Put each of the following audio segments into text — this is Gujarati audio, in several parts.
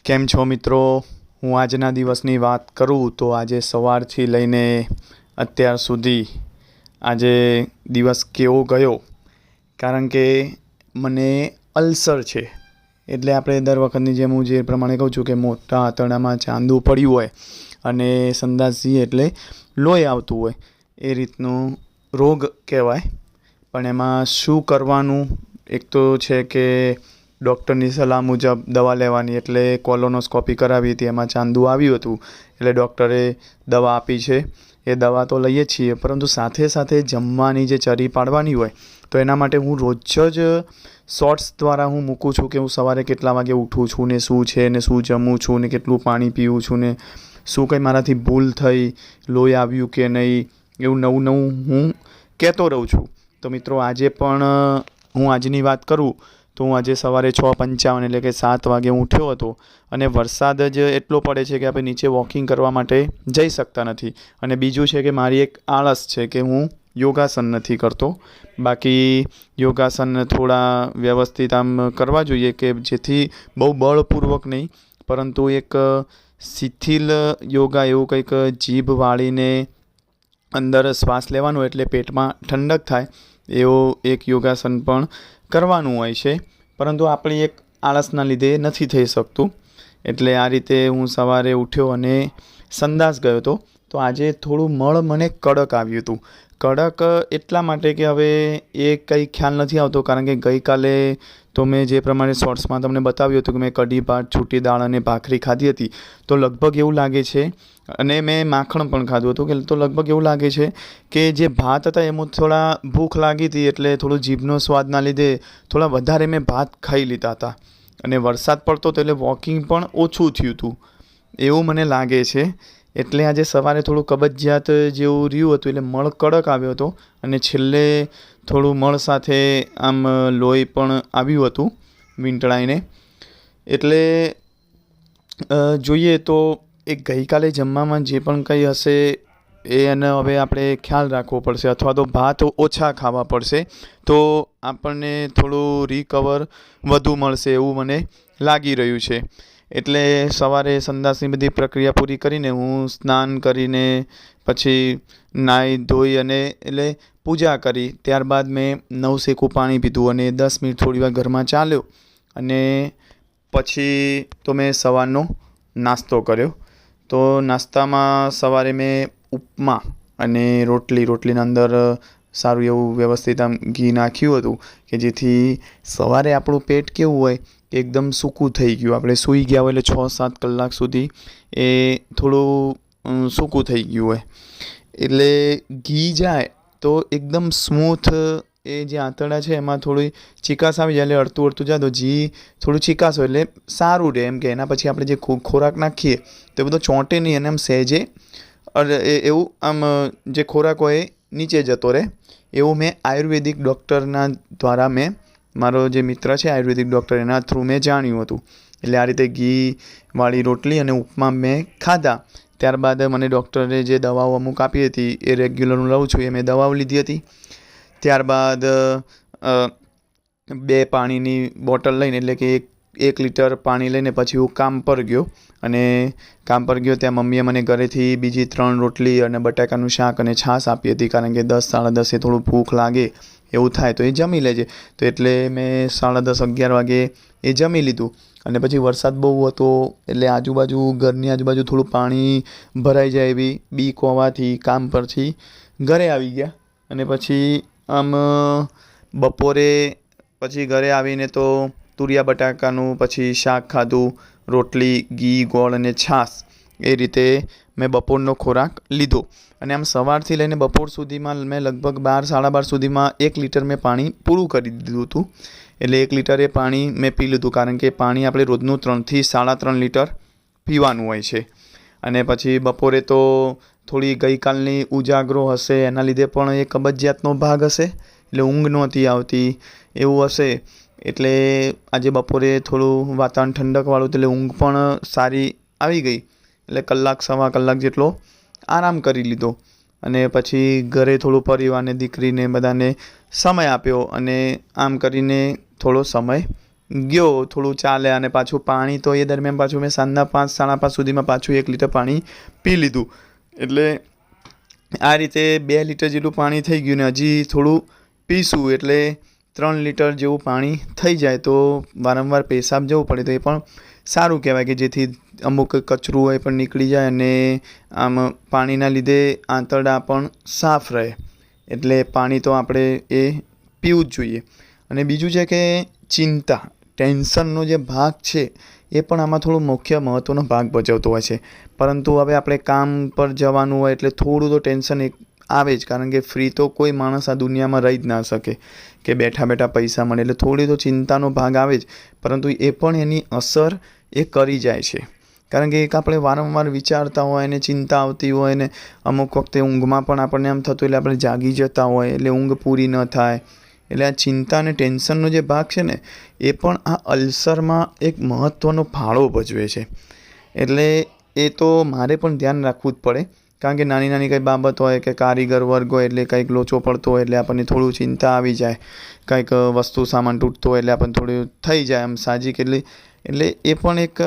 કેમ છો મિત્રો? હું આજના દિવસની વાત કરું તો આજે સવારથી લઈને અત્યાર સુધી આજે દિવસ કેવો ગયો, કારણ કે મને અલ્સર છે. એટલે આપણે દર વખતની જેમ હું જે પ્રમાણે કહું છું કે મોટા આંતરડામાં ચાંદુ પડ્યું હોય અને સંડાસ જઈએ એટલે લોહી આવતું હોય, એ રીતનું રોગ કહેવાય. પણ એમાં શું કરવાનું? એક તો છે કે ડૉક્ટરની સલાહ મુજબ દવા લેવાની. એટલે કોલોનોસ્કોપી કરાવી હતી, એમાં ચાંદુ આવ્યું હતું. એટલે ડૉક્ટરે દવા આપી છે. એ દવા તો લઈએ જ છીએ, પરંતુ સાથે સાથે જમવાની જે ચરી પાડવાની હોય, તો એના માટે હું રોજ જ શોર્ટ્સ દ્વારા હું મૂકું છું કે હું સવારે કેટલા વાગે ઉઠું છું ને શું છે ને શું જમું છું ને કેટલું પાણી પીવું છું ને શું કંઈ મારાથી ભૂલ થઈ, લોહી આવ્યું કે નહીં, એવું નવું નવું હું કહેતો રહું છું. તો મિત્રો આજે પણ હું આજની વાત કરું તો હું આજે સવારે 6:55 એટલે કે 7 વાગે ઉઠ્યો હતો. અને વરસાદ જ એટલો પડે છે કે આપણે નીચે વોકિંગ કરવા માટે જઈ શકતા નથી. અને બીજું છે કે મારી એક આળસ છે કે હું યોગાસન નથી કરતો. બાકી યોગાસન થોડા વ્યવસ્થિત આમ કરવા જોઈએ કે જેથી બહુ બળપૂર્વક નહીં, પરંતુ એક શિથિલ યોગા એવું કંઈક જીભ વાળીને અંદર શ્વાસ લેવાનો એટલે પેટમાં ઠંડક થાય એવો એક યોગાસન પણ કરવાનું હોય છે. પરંતુ આપણી એક આળસના લીધે નથી થઈ શકતું. એટલે આ રીતે હું સવારે ઉઠ્યો અને સંડાસ ગયો હતો. તો આજે થોડું મળ મને કડક આવ્યું હતું. કડક એટલા માટે કે હવે એ કંઈ ખ્યાલ નથી આવતો, કારણ કે ગઈકાલે તો મેં જે પ્રમાણે શોર્ટ્સમાં તમને બતાવ્યું હતું કે મેં કઢી ભાત, છૂટી દાળ અને ભાખરી ખાધી હતી. તો લગભગ એવું લાગે છે, અને મેં માખણ પણ ખાધું હતું, કે તો લગભગ એવું લાગે છે કે જે ભાત હતા એમાં થોડા ભૂખ લાગી હતી, એટલે થોડું જીભનો સ્વાદના લીધે થોડા વધારે મેં ભાત ખાઈ લીધા હતા. અને વરસાદ પડતો હતો એટલે વોકિંગ પણ ઓછું થયું હતું એવું મને લાગે છે. એટલે આજે સવારે થોડું કબજિયાત જેવું રહ્યું હતું, એટલે મળ કડક આવ્યો હતો. અને છેલ્લે થોડું મળ સાથે આમ લોહી પણ આવ્યું હતું વીંટળાઈને. એટલે જોઈએ તો એ ગઈકાલે જમવામાં જે પણ કંઈ હશે એને હવે આપણે ખ્યાલ રાખવો પડશે, અથવા તો ભાત ઓછા ખાવા પડશે, તો આપણને થોડું રિકવર વધુ મળશે એવું મને લાગી રહ્યું છે. એટલે સવારે સંડાસની બધી પ્રક્રિયા પૂરી કરીને હું સ્નાન કરીને પછી નાહી ધોઈ અને એટલે પૂજા કરી. ત્યારબાદ મેં નવશેકું પાણી પીધું અને 10 મિનિટ થોડી વાર ઘરમાં ચાલ્યો. અને પછી તો મેં સવારનો નાસ્તો કર્યો. તો નાસ્તામાં સવારે મેં ઉપમા અને રોટલીના અંદર સારું એવું વ્યવસ્થિત આમ ઘી નાખ્યું હતું, કે જેથી સવારે આપણું પેટ કેવું હોય કે એકદમ સૂકું થઈ ગયું. આપણે સૂઈ ગયા હોય એટલે 6-7 કલાક સુધી એ થોડું સૂકું થઈ ગયું હોય, એટલે ઘી જાય તો એકદમ સ્મૂથ એ જે આંતરડા છે એમાં થોડી ચીકાશ આવી જાય. એટલે અડધું જાય તો ઘી થોડું ચીકાશ હોય એટલે સારું રહે. એમ કે એના પછી આપણે જે ખોરાક નાખીએ તો એ બધો ચોંટે નહીં, અને આમ સહેજે એવું આમ જે ખોરાક હોય એ નીચે જતો રહે. એવું મેં આયુર્વેદિક ડૉક્ટરના દ્વારા મારો જે મિત્ર છે આયુર્વેદિક ડૉક્ટર, એના થ્રુ મેં જાણ્યું હતું. એટલે આ રીતે ઘીવાળી રોટલી અને ઉપમા મેં ખાધા. ત્યારબાદ મને ડૉક્ટરે જે દવાઓ અમુક આપી હતી એ રેગ્યુલર હું લઉં છું, એ મેં દવાઓ લીધી હતી. ત્યારબાદ 2 પાણીની બોટલ લઈને, એટલે કે 1 લીટર પાણી લઈને પછી હું કામ પર ગયો. અને કામ પર ગયો ત્યાં મમ્મીએ મને ઘરેથી બીજી 3 રોટલી અને બટાકાનું શાક અને છાશ આપી હતી, કારણ કે 10-10:30 થોડું ભૂખ લાગે એવું થાય તો એ જમી લેજે. તો એટલે મેં 10:30-11 વાગે એ જમી લીધું. અને પછી વરસાદ બહુ હતો એટલે ઘરની આજુબાજુ થોડું પાણી ભરાઈ જાય એવી બીક હોવાથી કામ પરથી ઘરે આવી ગયા. અને પછી આમ બપોરે પછી ઘરે આવીને તો તુરિયા બટાકાનું પછી શાક ખાધું, રોટલી, ઘી, ગોળ અને છાશ, એ રીતે મેં બપોરનો ખોરાક લીધો. અને આમ સવારથી લઈને બપોર સુધીમાં મેં લગભગ 12-12:30 સુધીમાં 1 લીટર મેં પાણી પૂરું કરી દીધું હતું. એટલે 1 લીટર એ પાણી મેં પી લીધું, કારણ કે પાણી આપણે રોજનું 3 થી 3.5 લીટર પીવાનું હોય છે. અને પછી બપોરે તો થોડી ગઈકાલની ઉજાગરો હશે, એના લીધે પણ એ કબજિયાતનો ભાગ હશે, એટલે ઊંઘ નહોતી આવતી એવું હશે. એટલે આજે બપોરે થોડું વાતાવરણ ઠંડકવાળું, એટલે ઊંઘ પણ સારી આવી ગઈ. એટલે 1-1.25 કલાક જેટલો આરામ કરી લીધો. અને પછી ઘરે થોડું પરિવારને, દીકરીને બધાને સમય આપ્યો. અને આમ કરીને થોડો સમય ગયો થોડું ચાલે અને પાછું પાણી તો એ દરમિયાન પાછું મેં સાંજના 5 સાડા 5 સુધીમાં પાછું 1 લીટર પાણી પી લીધું. એટલે આ રીતે 2 લીટર જેટલું પાણી થઈ ગયું ને હજી થોડું પીશું એટલે 3 લીટર જેવું પાણી થઈ જાય. તો વારંવાર પેશાબ જવું પડે તો એ પણ સારું કહેવાય કે જેથી અમુક કચરું હોય પણ નીકળી જાય અને આમ પાણીના લીધે આંતરડા પણ સાફ રહે. એટલે પાણી તો આપણે એ પીવું જ જોઈએ. અને બીજું છે કે ચિંતા ટેન્શનનો જે ભાગ છે એ પણ આમાં થોડો મુખ્ય મહત્ત્વનો ભાગ ભજવતો હોય છે. પરંતુ હવે આપણે કામ પર જવાનું હોય એટલે થોડું તો ટેન્શન આવે જ, કારણ કે ફ્રી તો કોઈ માણસ આ દુનિયામાં રહી જ ના શકે કે બેઠા બેઠા પૈસા મળે. એટલે થોડી તો ચિંતાનો ભાગ આવે જ, પરંતુ એ પણ એની અસર એ કરી જાય છે. કારણ કે એક આપણે વારંવાર વિચારતા હોય અને ચિંતા આવતી હોય ને અમુક વખતે ઊંઘમાં પણ આપણને આમ થતું એટલે આપણે જાગી જતા હોય એટલે ઊંઘ પૂરી ન થાય. એટલે આ ચિંતા અને ટેન્શનનો જે ભાગ છે ને એ પણ આ અલ્સરમાં એક મહત્ત્વનો ફાળો ભજવે છે. એટલે એ તો મારે પણ ધ્યાન રાખવું જ પડે, કારણ કે નાની નાની કંઈ બાબત હોય કે કારીગર વર્ગ હોય એટલે કંઈક લોચો પડતો હોય એટલે આપણને થોડું ચિંતા આવી જાય. કંઈક વસ્તુ સામાન તૂટતો હોય એટલે આપણને થોડું થઈ જાય આમ સાહજિક. એટલે એ પણ એક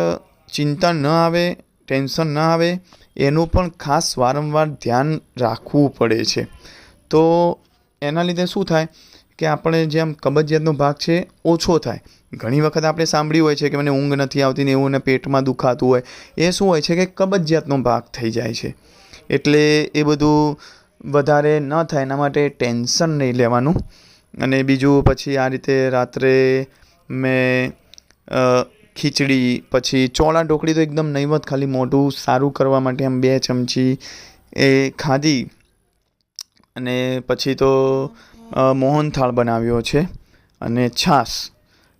ચિંતા ન આવે, ટેન્શન ન આવે એનું પણ ખાસ વારંવાર ધ્યાન રાખવું પડે છે. તો એના લીધે શું થાય કે આપણે જેમ કબજિયાતનો ભાગ છે ઓછો થાય. ઘણી વખત આપણે સાંભળ્યું હોય છે કે મને ઊંઘ નથી આવતી ને એવું ને પેટમાં દુખાતું હોય, એ શું હોય છે કે કબજિયાતનો ભાગ થઈ જાય છે. એટલે એ બધું વધારે ન થાય એના માટે ટેન્શન નહીં લેવાનું. અને બીજું પછી આ રીતે રાત્રે મેં ખીચડી પછી ચોળા ઢોકળી તો એકદમ નહીવત ખાલી મોઢું સારું કરવા માટે આમ 2 ચમચી એ ખાધી. અને પછી તો મોહનથાળ બનાવ્યો છે અને છાશ.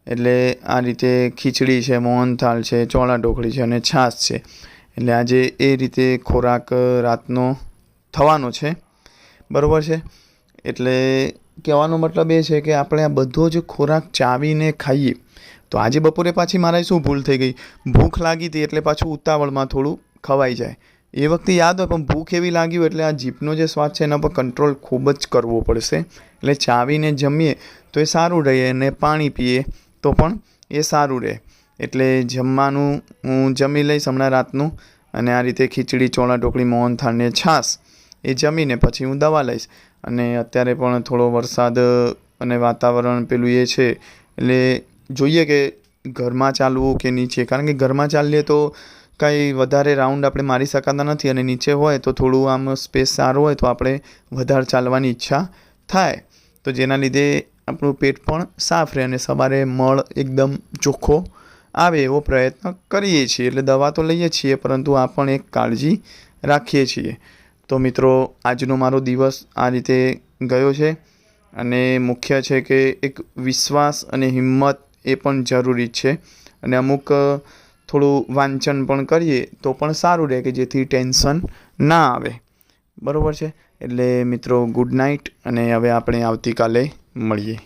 એટલે આ રીતે ખીચડી છે, મોહનથાળ છે, ચોળા ઢોકળી છે અને છાશ છે. એટલે આજે એ રીતે ખોરાક રાતનો થવાનો છે, બરાબર છે. એટલે કહેવાનો મતલબ એ છે કે આપણે આ બધો જ ખોરાક ચાવીને ખાઈએ. તો આજે બપોરે પાછી મારે શું ભૂલ થઈ ગઈ, ભૂખ લાગી હતી એટલે પાછું ઉતાવળમાં થોડું ખવાઈ જાય. એ વખતે યાદ હોય પણ ભૂખ એવી લાગી હોય એટલે આ જીભનો જે સ્વાદ છે એના પર કંટ્રોલ ખૂબ જ કરવો પડશે. એટલે ચાવીને જમીએ તો એ સારું રહે અને પાણી પીએ તો પણ એ સારું રહે. એટલે જમવાનું હું જમી લઈશ હમણાં રાતનું, અને આ રીતે ખીચડી, ચોળા ઢોકળી, મોહનથાળ ને છાશ એ જમીને પછી હું દવા લઈશ. અને અત્યારે પણ થોડો વરસાદ અને વાતાવરણ પેલું એ છે એટલે જોઈએ કે ઘરમાં ચાલવું કે નીચે. કારણ કે ઘરમાં ચાલીએ તો કંઈ વધારે રાઉન્ડ આપણે મારી શકાતા નથી અને નીચે હોય તો થોડું આમ સ્પેસ સારો હોય તો આપણે વધારે ચાલવાની ઈચ્છા થાય. તો જેના લીધે આપણું પેટ પણ સાફ રહે અને સવારે મળ એકદમ ચોખ્ખો આવે એવો પ્રયત્ન કરીએ છીએ. એટલે દવા તો લઈએ છીએ પરંતુ આ પણ એક કાળજી રાખીએ છીએ. તો મિત્રો આજનો મારો દિવસ આ રીતે ગયો છે. અને મુખ્ય છે કે એક વિશ્વાસ અને હિંમત એ પણ જરૂરી છે. અને અમુક થોડું વાંચન પણ કરીએ તો પણ સારું રહે કે જેથી ટેન્શન ના આવે, બરાબર છે. એટલે મિત્રો ગુડ નાઇટ, અને હવે આપણે આવતીકાલે મળીએ.